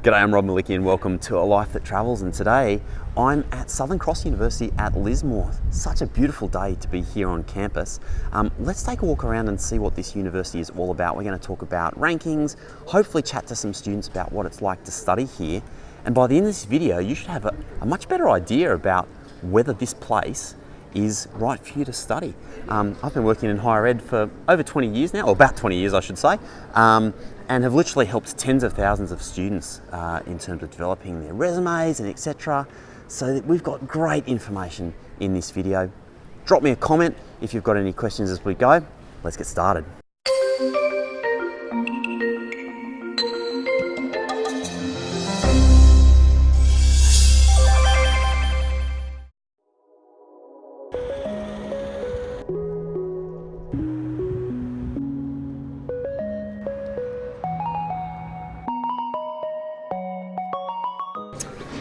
G'day, I'm Rob Malicki and welcome to A Life That Travels, and today I'm at Southern Cross University at Lismore. Such a beautiful day to be here on campus. Let's take a walk around and see what this university is all about. We're going to talk about rankings, hopefully chat to some students about what it's like to study here, and by the end of this video you should have a much better idea about whether this place is right for you to study. I've been working in higher ed for over 20 years now, or about 20 years I should say, and have literally helped tens of thousands of students in terms of developing their resumes and etc. So that we've got great information in this video. Drop me a comment if you've got any questions as we go. Let's get started.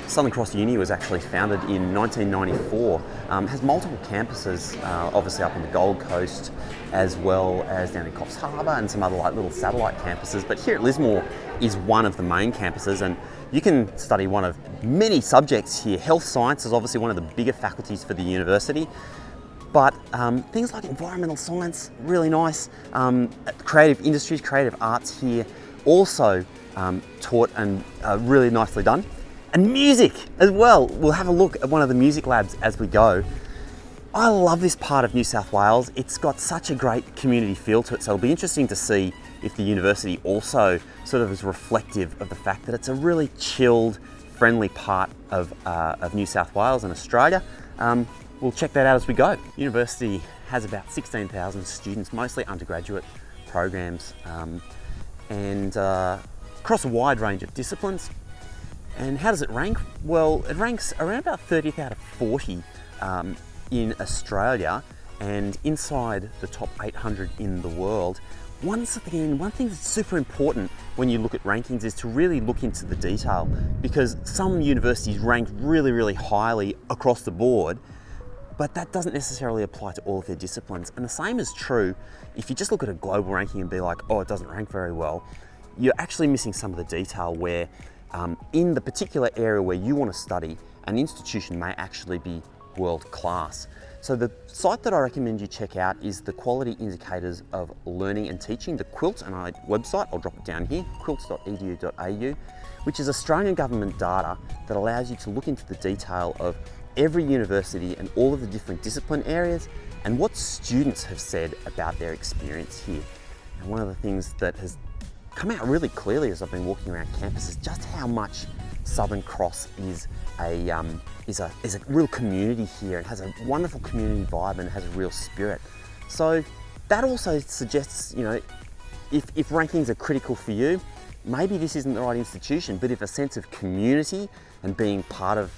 Southern Cross Uni was actually founded in 1994, has multiple campuses, obviously up on the Gold Coast, as well as down in Coffs Harbour and some other like little satellite campuses. But here at Lismore is one of the main campuses, and you can study one of many subjects here. Health science is obviously one of the bigger faculties for the university, but things like environmental science, really nice. Creative industries, creative arts here, also taught and really nicely done. And music as well. We'll have a look at one of the music labs as we go. I love this part of New South Wales. It's got such a great community feel to it, so it'll be interesting to see if the university also sort of is reflective of the fact that it's a really chilled, friendly part of New South Wales and Australia. We'll check that out as we go. University has about 16,000 students, mostly undergraduate programs, and across a wide range of disciplines. And how does it rank? Well, it ranks around about 30th out of 40 in Australia and inside the top 800 in the world. Once again, one thing that's super important when you look at rankings is to really look into the detail, because some universities rank really, really highly across the board, but that doesn't necessarily apply to all of their disciplines. And the same is true if you just look at a global ranking and be like, oh, it doesn't rank very well. You're actually missing some of the detail where in the particular area where you want to study, an institution may actually be world class. So the site that I recommend you check out is the Quality Indicators of Learning and Teaching, the QUILT, and website, I'll drop it down here, quilt.edu.au, which is Australian government data that allows you to look into the detail of every university and all of the different discipline areas and what students have said about their experience here. And one of the things that has come out really clearly as I've been walking around campus is just how much Southern Cross is a real community here. It has a wonderful community vibe and it has a real spirit. So that also suggests, you know, if rankings are critical for you, maybe this isn't the right institution, but if a sense of community and being part of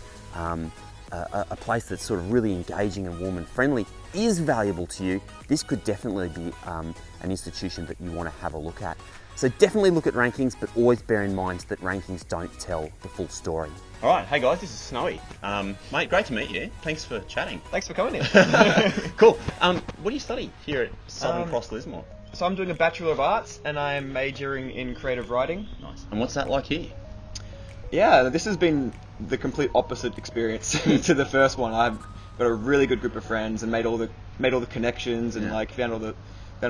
a place that's sort of really engaging and warm and friendly is valuable to you, this could definitely be an institution that you want to have a look at. So definitely look at rankings, but always bear in mind that rankings don't tell the full story. All right, hey guys, this is Snowy. Mate, great to meet you. Thanks for chatting. Thanks for coming in. Cool. What do you study here at Southern Cross Lismore? So I'm doing a Bachelor of Arts and I'm majoring in creative writing. Nice. And what's that like here? Yeah, this has been the complete opposite experience to the first one. I've got a really good group of friends and made all the connections and found all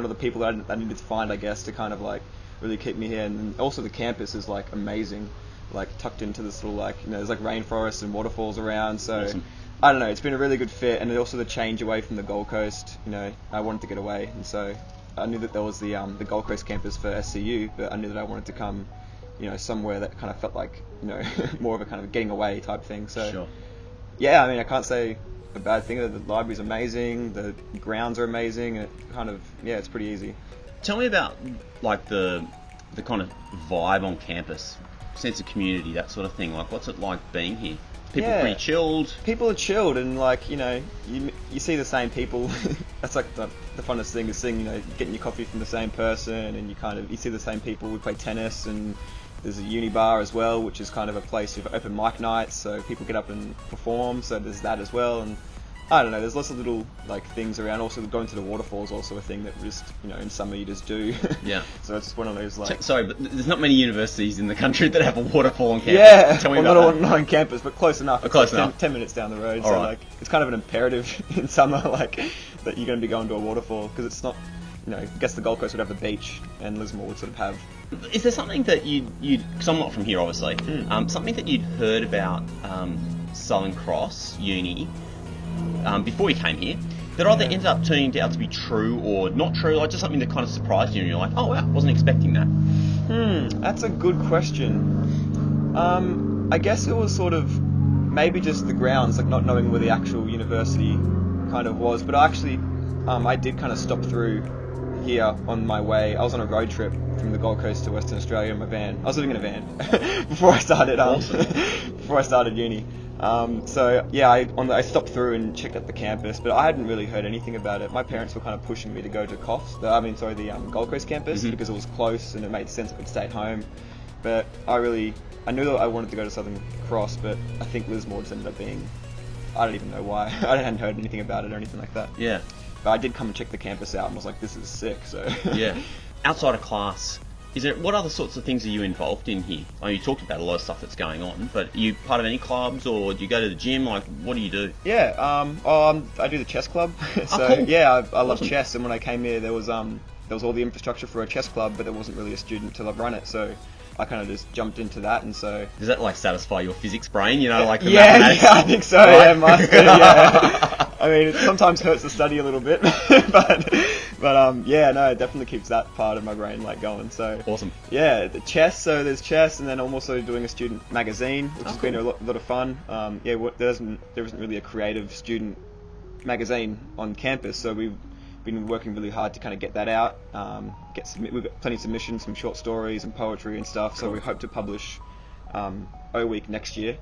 the people that I needed to find, I guess, to kind of like really keep me here. And also the campus is like amazing, like tucked into this little like, you know, there's like rainforests and waterfalls around. So awesome. I don't know, it's been a really good fit. And also the change away from the Gold Coast, you know, I wanted to get away, and so I knew that there was the Gold Coast campus for SCU, but I knew that I wanted to come, you know, somewhere that kind of felt like, you know, more of a kind of getting away type thing. So sure. Yeah, I mean, I can't say a bad thing. The library's amazing, the grounds are amazing, and it kind of, yeah, it's pretty easy. Tell me about like the kind of vibe on campus, sense of community, that sort of thing. Like, what's it like being here? People pretty chilled. People are chilled, and like, you know, you see the same people. That's like the funnest thing is seeing, you know, getting your coffee from the same person, and you see the same people. We play tennis, and there's a uni bar as well, which is kind of a place of open mic nights, so people get up and perform. So there's that as well, and I don't know. There's lots of little like things around. Also, going to the waterfalls also a thing that just in summer you just do. Yeah. So it's one of those like. Sorry, but there's not many universities in the country that have a waterfall on campus. Yeah. Tell me well, about that. not on campus, but close enough. It's close like enough. 10 minutes down the road. All So right. like it's kind of an imperative in summer, like that you're going to be going to a waterfall because it's not. I guess the Gold Coast would have the beach, and Lismore would sort of have. Is there something that you'd because I'm not from here, obviously, something that you'd heard about Southern Cross Uni before you came here that either ended up turning out to be true or not true, like just something that kind of surprised you and you're like, oh wow, wasn't expecting that? That's a good question. I guess it was sort of maybe just the grounds, like not knowing where the actual university kind of was, but actually I did kind of stop through here on my way. I was on a road trip from the Gold Coast to Western Australia in my van. I was living in a van before I started before I started uni. So yeah, I stopped through and checked out the campus, but I hadn't really heard anything about it. My parents were kind of pushing me to go to the Gold Coast campus because it was close and it made sense I could stay at home. But I knew that I wanted to go to Southern Cross, but I think Lismore just ended up being, I don't even know why. I hadn't heard anything about it or anything like that. Yeah. But I did come and check the campus out and was like, this is sick. So Yeah. Outside of class, what other sorts of things are you involved in here? I mean, you talked about a lot of stuff that's going on, but are you part of any clubs or do you go to the gym? Like, what do you do? Yeah, I do the chess club. So cool. yeah, I love Awesome. chess. And when I came here, there was all the infrastructure for a chess club, but there wasn't really a student to run it. So I kind of just jumped into that, and so. Does that like satisfy your physics brain? Like the Yeah, mathematics? I think so. Right? Yeah, master. Yeah. I mean, it sometimes hurts to study a little bit, but yeah, no, it definitely keeps that part of my brain like going. So Awesome. yeah, the chess. So there's chess, and then I'm also doing a student magazine, which has been a lot of fun. Yeah, there isn't really a creative student magazine on campus, so we've been working really hard to kind of get that out. We've got plenty of submissions, some short stories and poetry and stuff. So we hope to publish O Week next year.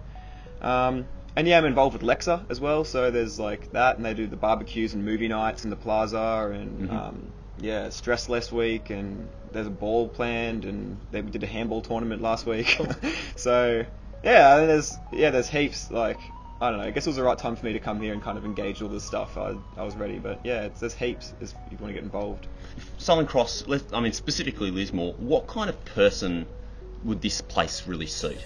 And yeah, I'm involved with Lexa as well. So there's like that, and they do the barbecues and movie nights in the plaza, and yeah, Stress Less Week, and there's a ball planned, and we did a handball tournament last week. So yeah, there's heaps. Like, I don't know, I guess it was the right time for me to come here and kind of engage all this stuff. I was ready, but yeah, there's heaps if you want to get involved. Southern Cross, I mean specifically Lismore, what kind of person would this place really suit?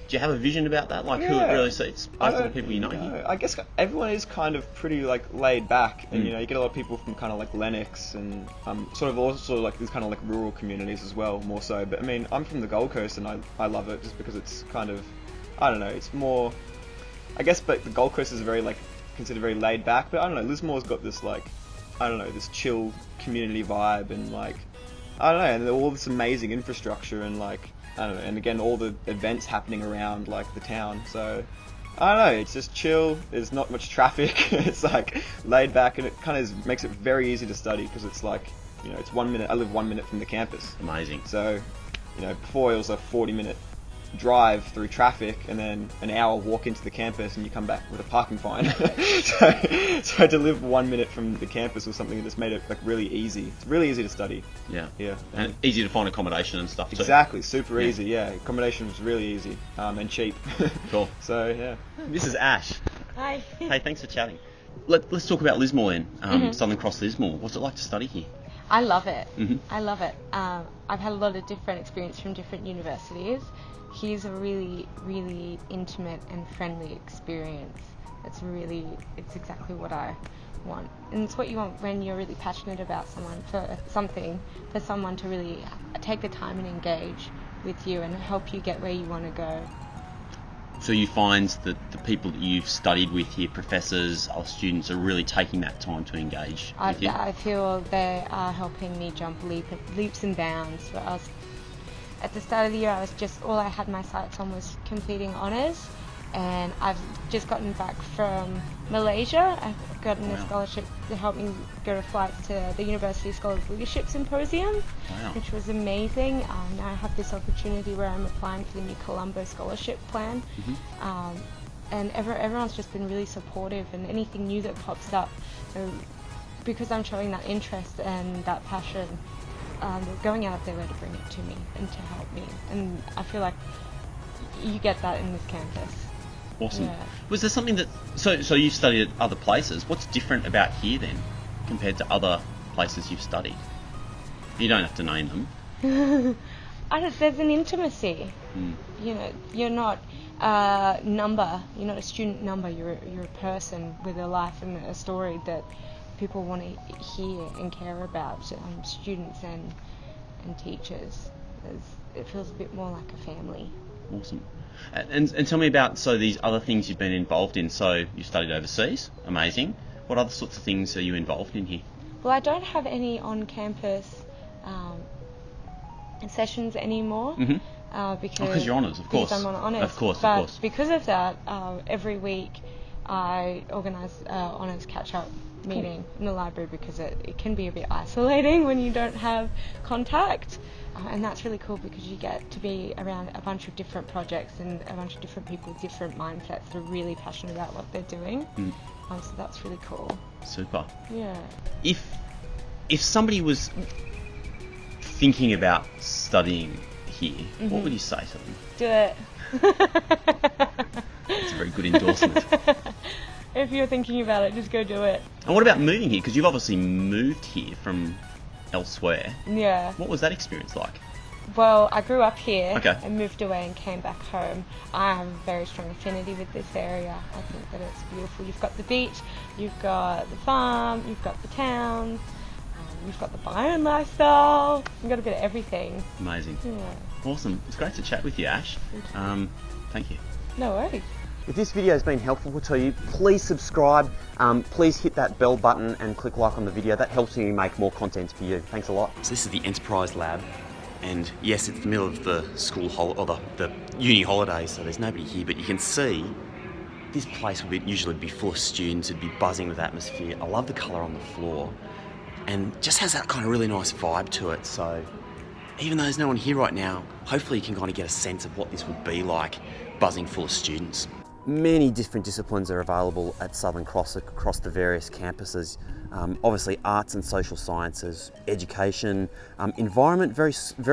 Do you have a vision about that? Like who it really suits based on the people you know here? I guess everyone is kind of pretty like laid back, and you get a lot of people from kind of like Lennox and sort of also like these kind of like rural communities as well, more so. But I mean, I'm from the Gold Coast, and I love it just because it's kind of, I don't know, it's more, I guess, but the Gold Coast is very like considered very laid back, but I don't know, Lismore's got this like, I don't know, this chill community vibe, and like, I don't know, and all this amazing infrastructure, and like, I don't know, and again, all the events happening around like the town. So I don't know, it's just chill. There's not much traffic. It's like laid back, and it kind of makes it very easy to study because it's like, it's 1 minute. I live 1 minute from the campus. Amazing. So, before it was a 40-minute drive through traffic and then an hour walk into the campus, and you come back with a parking fine. so to live 1 minute from the campus was something that just made it like really easy. It's really easy to study. Yeah. Yeah. And easy to find accommodation and stuff too. Exactly, super easy. Yeah, accommodation was really easy and cheap. Cool. So yeah. This is Ash. Hi. Hey, thanks for chatting. Let's talk about Lismore then. Southern Cross Lismore. What's it like to study here? I love it. Mm-hmm. I love it. I've had a lot of different experience from different universities. Here's a really, really intimate and friendly experience. It's exactly what I want. And it's what you want when you're really passionate about for someone to really take the time and engage with you and help you get where you want to go. So you find that the people that you've studied with here, professors or students, are really taking that time to engage with you? I feel they are helping me jump leaps and bounds. For us, at the start of the year, all I had my sights on was completing honours, and I've just gotten back from Malaysia. I've gotten a scholarship to help me go to flights to the University Scholars Leadership Symposium, which was amazing. Now I have this opportunity where I'm applying for the new Colombo Scholarship Plan, and everyone's just been really supportive, and anything new that pops up, because I'm showing that interest and that passion, they're going out of their way to bring it to me and to help me, and I feel like you get that in this campus. Awesome. Yeah. Was there something that so you studied at other places? What's different about here then compared to other places you've studied? You don't have to name them. There's an intimacy. You know, you're not a number. You're not a student number. You're a person with a life and a story that people want to hear and care about. Students and teachers. It feels a bit more like a family. Awesome. And tell me about these other things you've been involved in. So you studied overseas. Amazing. What other sorts of things are you involved in here? Well, I don't have any on-campus sessions anymore. Because you're honours, of course. Because I'm on honours. Of course. Because of that, every week I organise honours catch-up meeting in the library, because it can be a bit isolating when you don't have contact. And that's really cool, because you get to be around a bunch of different projects and a bunch of different people with different mindsets that are really passionate about what they're doing. So that's really cool. Super. Yeah. If somebody was thinking about studying here, what would you say to them? Do it. It's a very good endorsement. If you're thinking about it, just go do it. And what about moving here? Because you've obviously moved here from elsewhere. Yeah. What was that experience like? Well, I grew up here Okay. and moved away and came back home. I have a very strong affinity with this area. I think that it's beautiful. You've got the beach, you've got the farm, you've got the town, you've got the Byron lifestyle. You've got a bit of everything. Amazing. Yeah. Awesome. It's great to chat with you, Ash. Thank you. No worries. If this video has been helpful to you, please subscribe, please hit that bell button and click like on the video. That helps me make more content for you. Thanks a lot. So this is the Enterprise Lab, and yes, it's the middle of the school the uni holidays, so there's nobody here, but you can see this place would usually be full of students. It'd be buzzing with atmosphere. I love the colour on the floor, and just has that kind of really nice vibe to it. So even though there's no one here right now, hopefully you can kind of get a sense of what this would be like, buzzing full of students. Many different disciplines are available at Southern Cross across the various campuses. Obviously arts and social sciences, education, environment, very,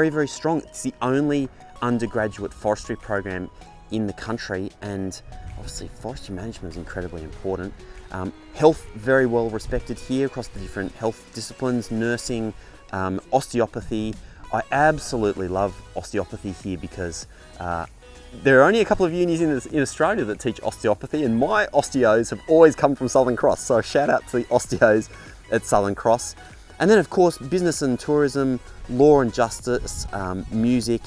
very strong. It's the only undergraduate forestry program in the country, and obviously forestry management is incredibly important. Health, very well respected here across the different health disciplines, nursing, osteopathy. I absolutely love osteopathy here because there are only a couple of unis in Australia that teach osteopathy, and my osteos have always come from Southern Cross, so shout out to the osteos at Southern Cross. And then of course business and tourism, law and justice, music,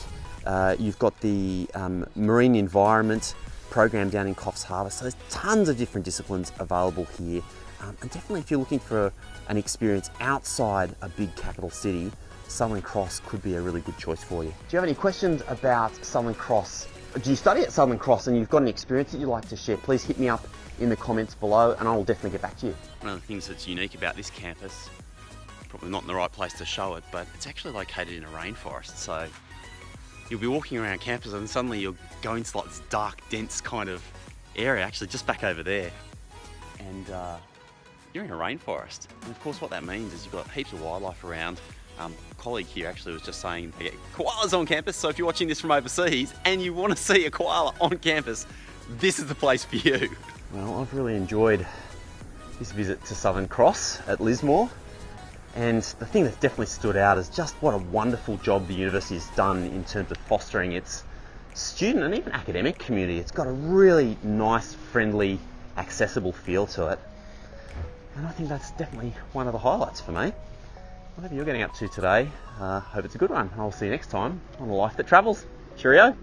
you've got the marine environment program down in Coffs Harbour, so there's tons of different disciplines available here. And definitely if you're looking for an experience outside a big capital city, Southern Cross could be a really good choice for you. Do you have any questions about Southern Cross? Do you study at Southern Cross and you've got an experience that you'd like to share? Please hit me up in the comments below and I will definitely get back to you. One of the things that's unique about this campus, probably not in the right place to show it, but it's actually located in a rainforest. So you'll be walking around campus and suddenly you'll go into like this dark, dense kind of area, actually just back over there. And you're in a rainforest. And of course what that means is you've got heaps of wildlife around. A colleague here actually was just saying they get koalas on campus, so if you're watching this from overseas and you want to see a koala on campus, this is the place for you. Well, I've really enjoyed this visit to Southern Cross at Lismore, and the thing that's definitely stood out is just what a wonderful job the university has done in terms of fostering its student and even academic community. It's got a really nice, friendly, accessible feel to it, and I think that's definitely one of the highlights for me. Whatever you're getting up to today, hope it's a good one. I'll see you next time on A Life That Travels. Cheerio.